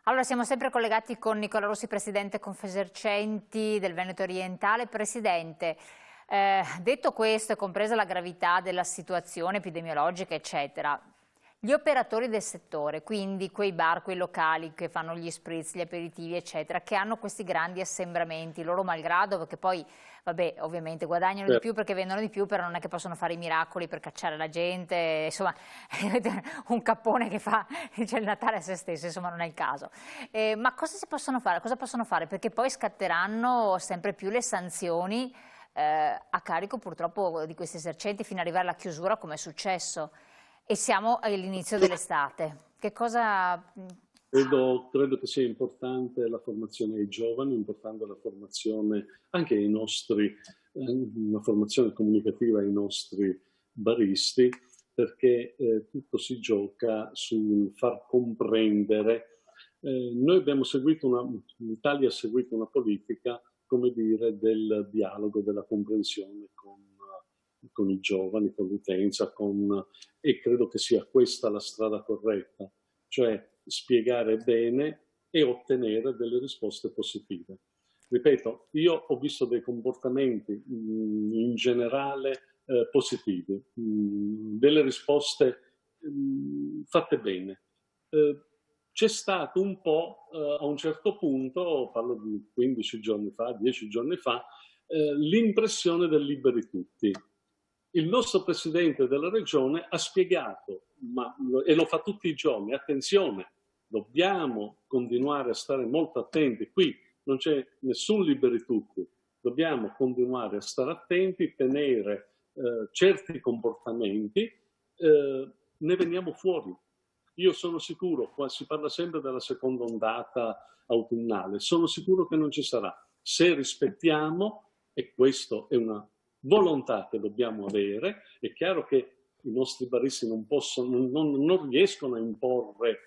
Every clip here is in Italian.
Allora, siamo sempre collegati con Nicola Rossi, presidente Confesercenti del Veneto Orientale. Presidente, detto questo e compresa la gravità della situazione epidemiologica, eccetera, gli operatori del settore, quindi quei bar, quei locali che fanno gli spritz, gli aperitivi, eccetera, che hanno questi grandi assembramenti, loro malgrado, perché poi, vabbè, ovviamente guadagnano di più perché vendono di più, però non è che possono fare i miracoli per cacciare la gente, insomma, un cappone che fa il Natale a se stesso, insomma, non è il caso. Ma cosa si possono fare? Cosa possono fare? Perché poi scatteranno sempre più le sanzioni a carico purtroppo di questi esercenti fino ad arrivare alla chiusura, come è successo. E siamo all'inizio dell'estate. Che cosa... Credo che sia importante la formazione ai giovani, importante la formazione anche ai nostri, una formazione comunicativa ai nostri baristi, perché tutto si gioca sul far comprendere. Noi abbiamo seguito l'Italia ha seguito una politica, come dire, del dialogo, della comprensione con i giovani, con l'utenza, e credo che sia questa la strada corretta, cioè spiegare bene e ottenere delle risposte positive. Ripeto, io ho visto dei comportamenti in generale positivi, delle risposte fatte bene. C'è stato un po' a un certo punto, parlo di 15 giorni fa, 10 giorni fa, l'impressione del liberi tutti. Il nostro presidente della regione ha spiegato, e lo fa tutti i giorni, attenzione, dobbiamo continuare a stare molto attenti, qui non c'è nessun liberi tutti, dobbiamo continuare a stare attenti, tenere certi comportamenti, ne veniamo fuori. Io sono sicuro, qua si parla sempre della seconda ondata autunnale, sono sicuro che non ci sarà. Se rispettiamo, e questo è una volontà che dobbiamo avere, è chiaro che i nostri baristi non riescono a imporre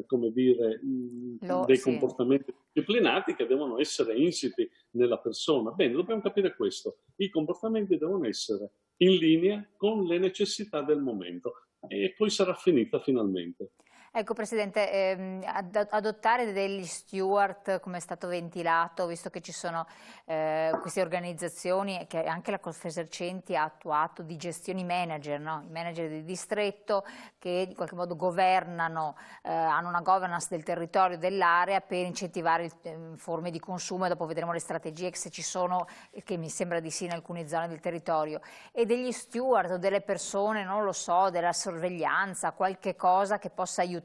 come dire, dei Sì. comportamenti disciplinati che devono essere insiti nella persona. Bene, dobbiamo capire questo. I comportamenti devono essere in linea con le necessità del momento e poi sarà finita finalmente. Ecco Presidente, adottare degli steward come è stato ventilato, visto che ci sono queste organizzazioni e che anche la Confesercenti ha attuato di gestioni manager, no? I manager di distretto che in qualche modo governano, hanno una governance del territorio, dell'area per incentivare forme di consumo e dopo vedremo le strategie se ci sono, che mi sembra di sì in alcune zone del territorio, e degli steward o delle persone, non lo so, della sorveglianza, qualche cosa che possa aiutare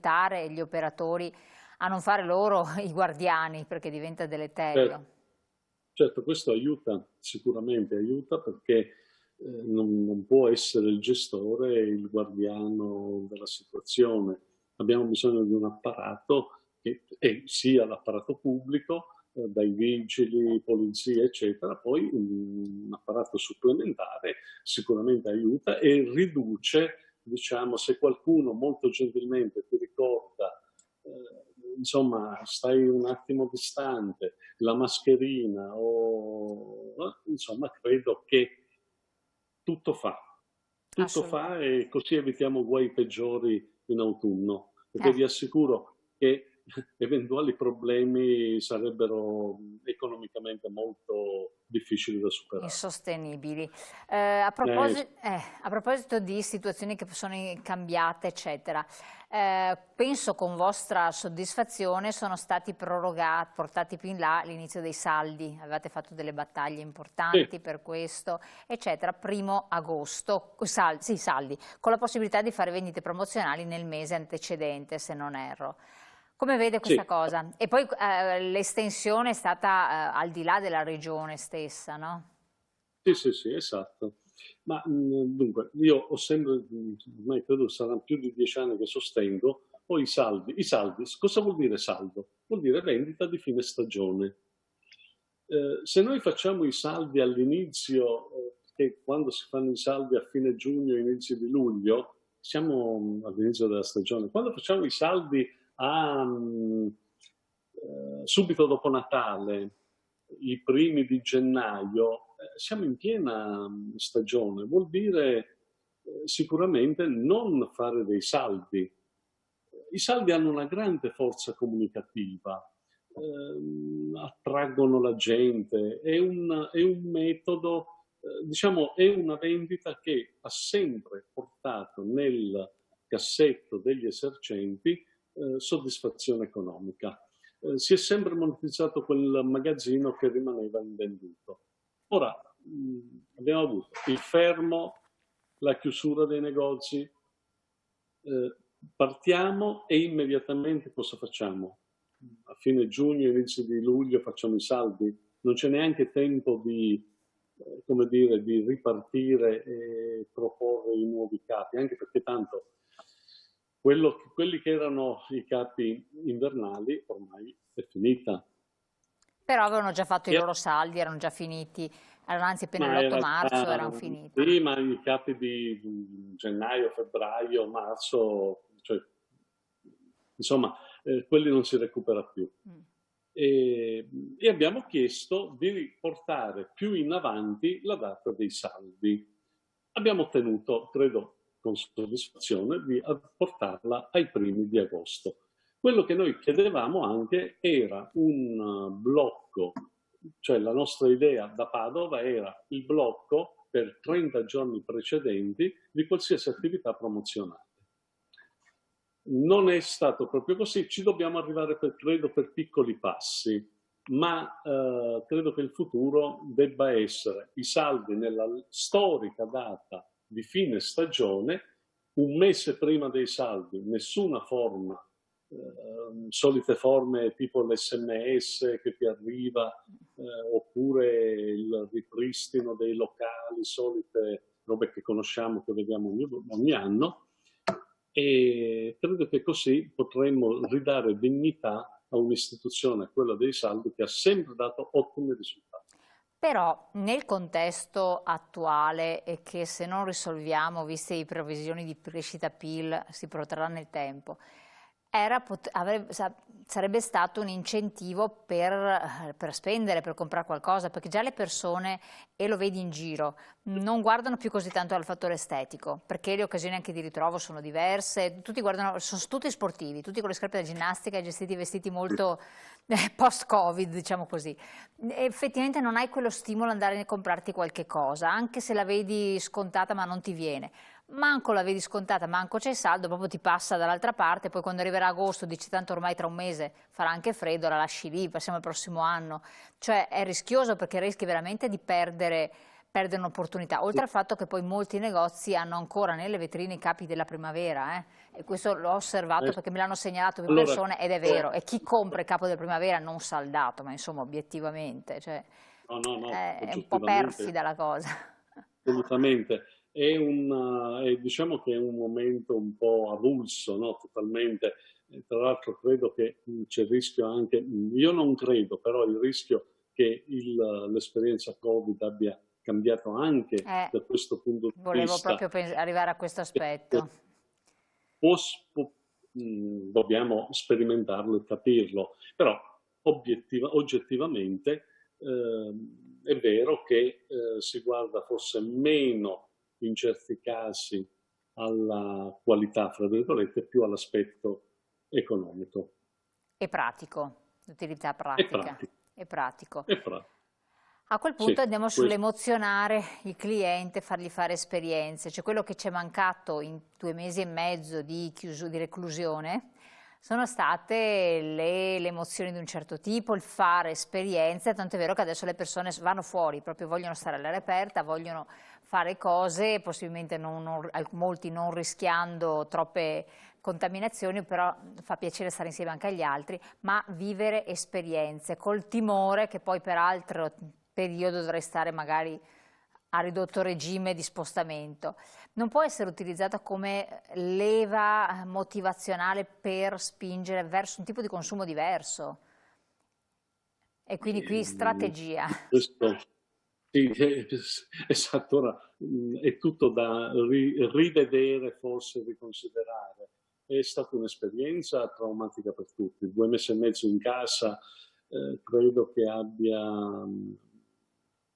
gli operatori a non fare loro i guardiani perché diventa deleterio. Certo, questo aiuta, sicuramente aiuta perché non può essere il gestore il guardiano della situazione. Abbiamo bisogno di un apparato che sia l'apparato pubblico, dai vigili, polizia, eccetera, poi un apparato supplementare sicuramente aiuta e riduce, diciamo, se qualcuno molto gentilmente ti ricorda insomma, stai un attimo distante, la mascherina, insomma, credo che tutto fa. Tutto fa e così evitiamo guai peggiori in autunno, perché vi assicuro che eventuali problemi sarebbero economicamente molto difficili da superare. Insostenibili. A proposito di situazioni che sono cambiate, eccetera, penso con vostra soddisfazione sono stati prorogati, portati più in là l'inizio dei saldi, avevate fatto delle battaglie importanti per questo, eccetera, 1° agosto, saldi, con la possibilità di fare vendite promozionali nel mese antecedente, se non erro. Come vede questa cosa? E poi l'estensione è stata al di là della regione stessa, no? Sì, esatto. Ma dunque, io ho sempre, ormai credo saranno più di 10 anni che sostengo, ho i saldi. I saldi, cosa vuol dire saldo? Vuol dire vendita di fine stagione. Se noi facciamo i saldi all'inizio, che quando si fanno i saldi a fine giugno, inizio di luglio, siamo all'inizio della stagione. Quando facciamo i saldi subito dopo Natale, i primi di gennaio, siamo in piena stagione, vuol dire sicuramente non fare dei saldi. I saldi hanno una grande forza comunicativa, attraggono la gente, è un metodo, diciamo, è una vendita che ha sempre portato nel cassetto degli esercenti soddisfazione economica. Si è sempre monetizzato quel magazzino che rimaneva invenduto. Ora abbiamo avuto il fermo, la chiusura dei negozi, partiamo e immediatamente cosa facciamo? A fine giugno, inizio di luglio facciamo i saldi, non c'è neanche tempo di, come dire, di ripartire e proporre i nuovi capi, anche perché tanto quelli che erano i capi invernali ormai è finita. Però avevano già fatto i E loro saldi, erano già finiti, erano anzi appena ma l'8 era marzo già erano finiti. prima i capi di gennaio, febbraio, marzo, cioè, insomma, quelli non si recupera più. E abbiamo chiesto di portare più in avanti la data dei saldi. Abbiamo ottenuto, credo con soddisfazione, di portarla ai primi di agosto. Quello che noi chiedevamo anche era un blocco, cioè la nostra idea da Padova era il blocco per 30 giorni precedenti di qualsiasi attività promozionale. Non è stato proprio così, ci dobbiamo arrivare credo per piccoli passi, ma credo che il futuro debba essere i saldi nella storica data di fine stagione, un mese prima dei saldi, nessuna forma, solite forme tipo l'SMS che ti arriva, oppure il ripristino dei locali, solite robe che conosciamo, che vediamo ogni anno, e credo che così potremmo ridare dignità a un'istituzione, quella dei saldi, che ha sempre dato ottimi risultati. Però nel contesto attuale e che se non risolviamo, viste le previsioni di crescita PIL, si protrarrà nel tempo, sarebbe stato un incentivo per spendere, per comprare qualcosa, perché già le persone, e lo vedi in giro, non guardano più così tanto al fattore estetico, perché le occasioni anche di ritrovo sono diverse, tutti guardano, sono tutti sportivi, tutti con le scarpe da ginnastica, gestiti vestiti molto post-Covid, diciamo così. Effettivamente non hai quello stimolo ad andare a comprarti qualche cosa, anche se la vedi scontata ma non ti viene. Manco la vedi scontata, manco c'è il saldo, proprio ti passa dall'altra parte, poi quando arriverà agosto dici tanto ormai tra un mese farà anche freddo, la lasci lì, passiamo al prossimo anno. Cioè è rischioso perché rischi veramente di perdere un'opportunità, oltre al fatto che poi molti negozi hanno ancora nelle vetrine i capi della primavera, e questo l'ho osservato perché me l'hanno segnalato più Allora, persone ed è vero, e chi compra il capo della primavera non saldato, ma insomma obiettivamente, cioè, no, è un po' oggettivamente, perfida la cosa. assolutamente. Diciamo che è un momento un po' avulso, no? Totalmente. Tra l'altro credo che c'è il rischio anche, io non credo, però il rischio che l'esperienza Covid abbia cambiato anche da questo punto di Volevo vista. proprio arrivare a questo aspetto. Può, dobbiamo sperimentarlo e capirlo, però oggettivamente è vero che si guarda forse meno in certi casi alla qualità, fra virgolette, più all'aspetto economico. E pratico, l'utilità E pratica. pratico. E pratico. E pratico. A quel Sì, punto andiamo questo. sull'emozionare il cliente, fargli fare esperienze, cioè quello che ci è mancato in 2 mesi e mezzo di reclusione sono state le emozioni di un certo tipo, il fare esperienze, tanto è vero che adesso le persone vanno fuori, proprio vogliono stare all'aria aperta, vogliono fare cose, possibilmente molti non rischiando troppe contaminazioni, però fa piacere stare insieme anche agli altri, ma vivere esperienze col timore che poi per altro periodo dovrei stare magari a ridotto regime di spostamento. Non può essere utilizzata come leva motivazionale per spingere verso un tipo di consumo diverso. E quindi qui strategia. Questo, sì, esatto, ora è tutto da rivedere, forse riconsiderare. È stata un'esperienza traumatica per tutti, 2 mesi e mezzo in casa, credo che abbia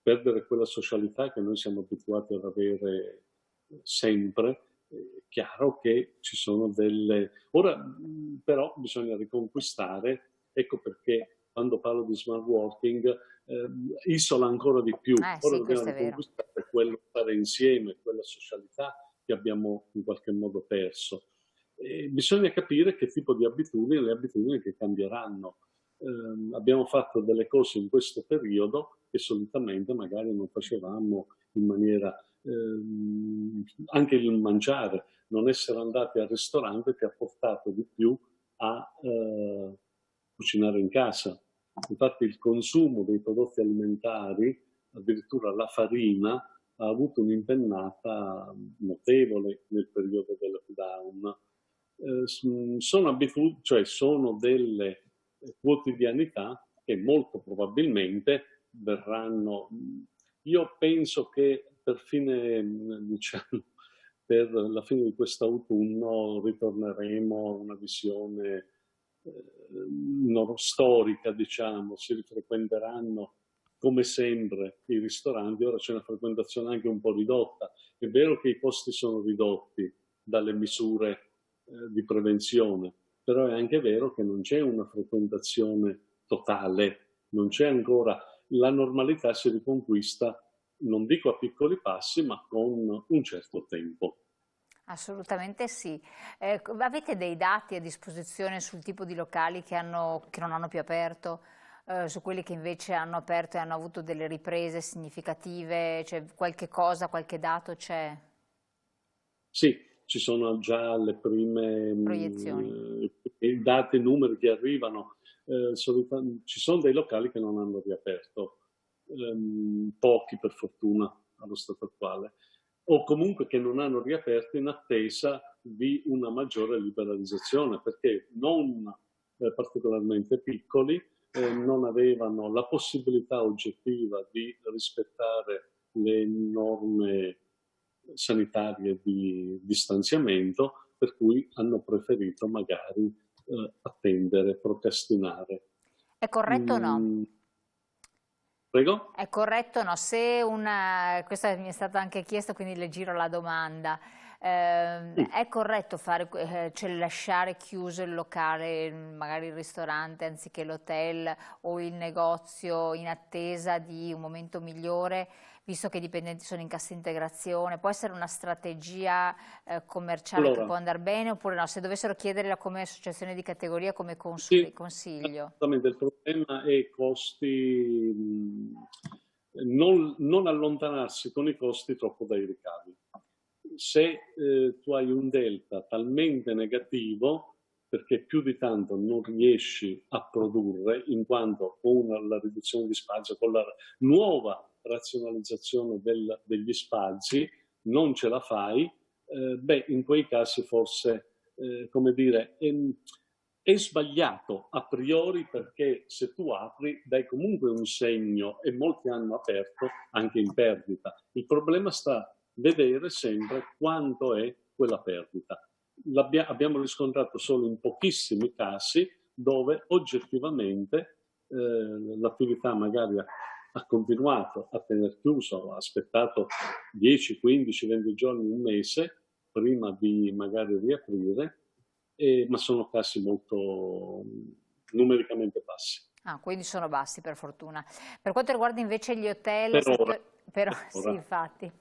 perdere quella socialità che noi siamo abituati ad avere sempre, È chiaro che ci sono delle... Ora però bisogna riconquistare, ecco perché quando parlo di smart working isola ancora di più. Ora Sì, dobbiamo questo è vero. riconquistare quello stare insieme, quella socialità che abbiamo in qualche modo perso. Bisogna capire che tipo di abitudini, le abitudini che cambieranno. Abbiamo fatto delle cose in questo periodo che solitamente magari non facevamo in maniera anche il mangiare, non essere andati al ristorante ti ha portato di più a cucinare in casa. Infatti il consumo dei prodotti alimentari, addirittura la farina, ha avuto un'impennata notevole nel periodo del lockdown. Sono abitudini, cioè sono delle quotidianità che molto probabilmente verranno. Io penso che per fine, diciamo, per la fine di quest'autunno ritorneremo a una visione storica, diciamo, si rifrequenteranno come sempre i ristoranti, ora c'è una frequentazione anche un po' ridotta. È vero che i costi sono ridotti dalle misure di prevenzione, però è anche vero che non c'è una frequentazione totale, non c'è ancora, la normalità si riconquista, non dico a piccoli passi, ma con un certo tempo. Assolutamente sì. Avete dei dati a disposizione sul tipo di locali che non hanno più aperto, su quelli che invece hanno aperto e hanno avuto delle riprese significative? Cioè, qualche cosa, qualche dato c'è? Sì, ci sono già le prime Proiezioni. date, numeri che arrivano. Ci sono dei locali che non hanno riaperto, pochi per fortuna allo stato attuale, o comunque che non hanno riaperto in attesa di una maggiore liberalizzazione, perché non particolarmente piccoli non avevano la possibilità oggettiva di rispettare le norme sanitarie di distanziamento, per cui hanno preferito magari attendere, procrastinare. È corretto o no? Mm, prego? È corretto o no? Se una, questa mi è stata anche chiesta, quindi le giro la domanda. Mm. È corretto fare, cioè lasciare chiuso il locale, magari il ristorante anziché l'hotel o il negozio in attesa di un momento migliore, visto che i dipendenti sono in cassa integrazione? Può essere una strategia, commerciale che Allora, può andare bene oppure no? Se dovessero chiederla come associazione di categoria, come sì, consiglio? assolutamente. Il problema è costi, non allontanarsi con i costi troppo dai ricavi. Se tu hai un delta talmente negativo, perché più di tanto non riesci a produrre, in quanto con la riduzione di spazio, con la nuova razionalizzazione degli spazi, non ce la fai, beh, in quei casi forse, come dire, è sbagliato a priori perché se tu apri dai comunque un segno e molti hanno aperto anche in perdita. Il problema sta a vedere sempre quanto è quella perdita. Abbiamo riscontrato solo in pochissimi casi dove oggettivamente l'attività magari ha continuato a tener chiuso, ha aspettato 10, 15, 20 giorni, un mese prima di magari riaprire, ma sono casi molto numericamente bassi. Ah, quindi sono bassi per fortuna. Per quanto riguarda invece gli hotel, Per ora, però per sì, ora. infatti,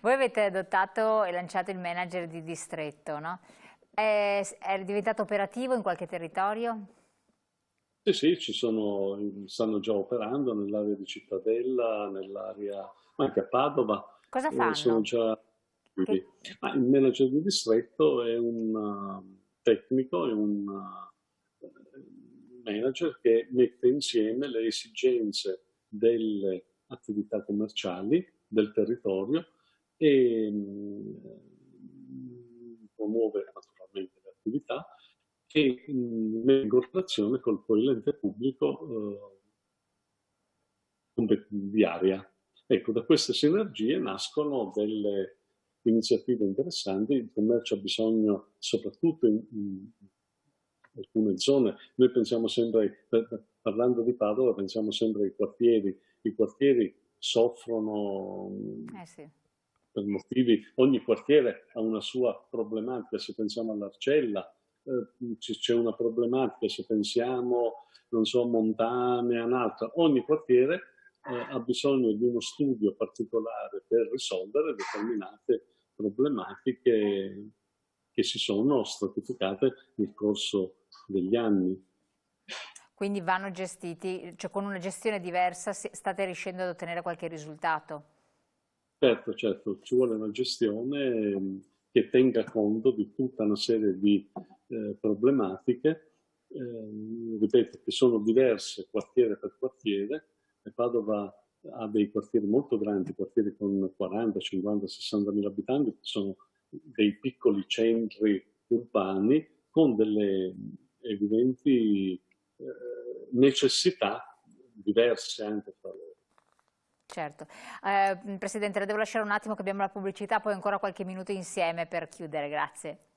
voi avete adottato e lanciato il manager di distretto, no? È diventato operativo in qualche territorio? Sì, sì, stanno già operando nell'area di Cittadella, nell'area anche a Padova, Cosa sono fanno? già Che- attivi. Ma il manager di distretto è un tecnico, è un manager che mette insieme le esigenze delle attività commerciali del territorio e promuove naturalmente le attività che in collaborazione con poi l'ente pubblico di area. Ecco, da queste sinergie nascono delle iniziative interessanti. Il commercio ha bisogno, soprattutto in alcune zone, noi pensiamo sempre, parlando di Padova, pensiamo sempre ai quartieri. I quartieri soffrono Eh sì. per motivi, ogni quartiere ha una sua problematica, se pensiamo all'Arcella c'è una problematica, se pensiamo, non so, Montane, un'altra, ogni quartiere ha bisogno di uno studio particolare per risolvere determinate problematiche che si sono stratificate nel corso degli anni. Quindi vanno gestiti, cioè con una gestione diversa state riuscendo ad ottenere qualche risultato? Certo, certo, ci vuole una gestione che tenga conto di tutta una serie di problematiche, ripeto, che sono diverse quartiere per quartiere, e Padova ha dei quartieri molto grandi, quartieri con 40, 50, 60 mila abitanti, che sono dei piccoli centri urbani con delle evidenti necessità diverse anche tra loro. Certo. Presidente, la devo lasciare un attimo che abbiamo la pubblicità, poi ancora qualche minuto insieme per chiudere, grazie.